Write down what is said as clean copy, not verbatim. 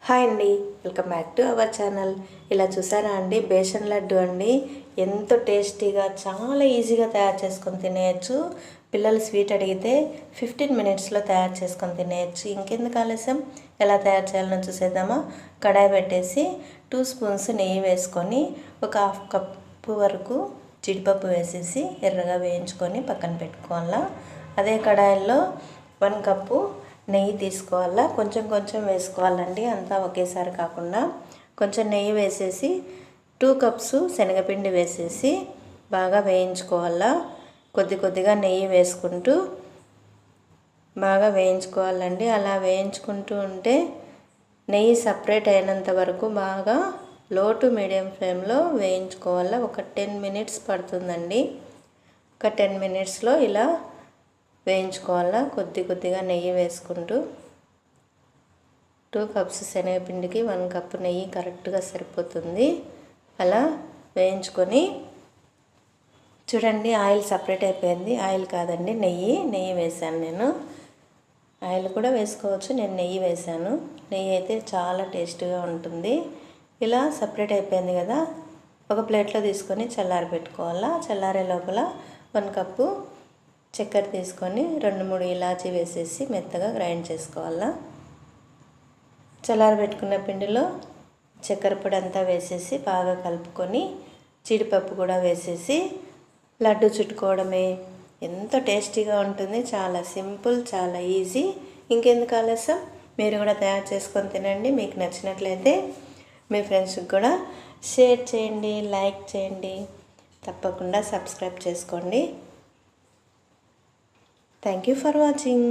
Hi అండి, welcome back to our channel. ఇలా చూసారా అండి, బేసన్ లడ్డు అండి. ఎంతో టేస్టీగా చాలా ఈజీగా తయారు చేసుకొని తినేయచ్చు. పిల్లలు స్వీట్ అడిగితే 15 మినిట్స్లో తయారు చేసుకొని తినేయచ్చు. ఇంకెందుకు ఆలస్యం, ఎలా తయారు చేయాలని చూసేద్దామా. కడాయి పెట్టేసి 2 స్పూన్స్ నెయ్యి వేసుకొని ఒక హాఫ్ కప్పు వరకు జీడిపప్పు వేసేసి ఎర్రగా వేయించుకొని పక్కన పెట్టుకోవాలా. అదే కడాయిలో 1 కప్పు నెయ్యి తీసుకోవాలా. కొంచెం కొంచెం వేసుకోవాలండి, అంతా ఒకేసారి కాకుండా. కొంచెం నెయ్యి వేసేసి 2 కప్స్ శనగపిండి వేసేసి బాగా వేయించుకోవాలా. కొద్ది కొద్దిగా నెయ్యి వేసుకుంటూ బాగా వేయించుకోవాలండి. అలా వేయించుకుంటూ ఉంటే నెయ్యి సపరేట్ అయినంత వరకు బాగా లో టు మీడియం ఫ్లేమ్లో వేయించుకోవాలా. ఒక 10 మినిట్స్ పడుతుందండి. ఒక 10 మినిట్స్లో ఇలా వేయించుకోవాలా. కొద్ది కొద్దిగా నెయ్యి వేసుకుంటూ 2 కప్స్ శనగపిండికి 1 కప్పు నెయ్యి కరెక్ట్గా సరిపోతుంది. అలా వేయించుకొని చూడండి, ఆయిల్ సపరేట్ అయిపోయింది. ఆయిల్ కాదండి, నెయ్యి వేసాను నేను. ఆయిల్ కూడా వేసుకోవచ్చు, నేను నెయ్యి వేసాను. నెయ్యి అయితే చాలా టేస్ట్గా ఉంటుంది. ఇలా సపరేట్ అయిపోయింది కదా, ఒక ప్లేట్లో తీసుకొని చల్లారి పెట్టుకోవాలా. చల్లారే లోపల 1 కప్పు చక్కెర తీసుకొని 2-3 ఇలాచీ వేసేసి మెత్తగా గ్రైండ్ చేసుకోవాలా. చల్లారి పెట్టుకున్న పిండిలో చక్కెర పొడి అంతా వేసేసి బాగా కలుపుకొని జీడిపప్పు కూడా వేసేసి లడ్డు చుట్టుకోవడమే. ఎంతో టేస్టీగా ఉంటుంది. చాలా సింపుల్, చాలా ఈజీ. ఇంకెందుకు ఆలస్యం, మీరు కూడా తయారు చేసుకొని తినండి. మీకు నచ్చినట్లయితే మీ ఫ్రెండ్స్కి కూడా షేర్ చేయండి, లైక్ చేయండి, తప్పకుండా సబ్స్క్రైబ్ చేసుకోండి. Thank you for watching.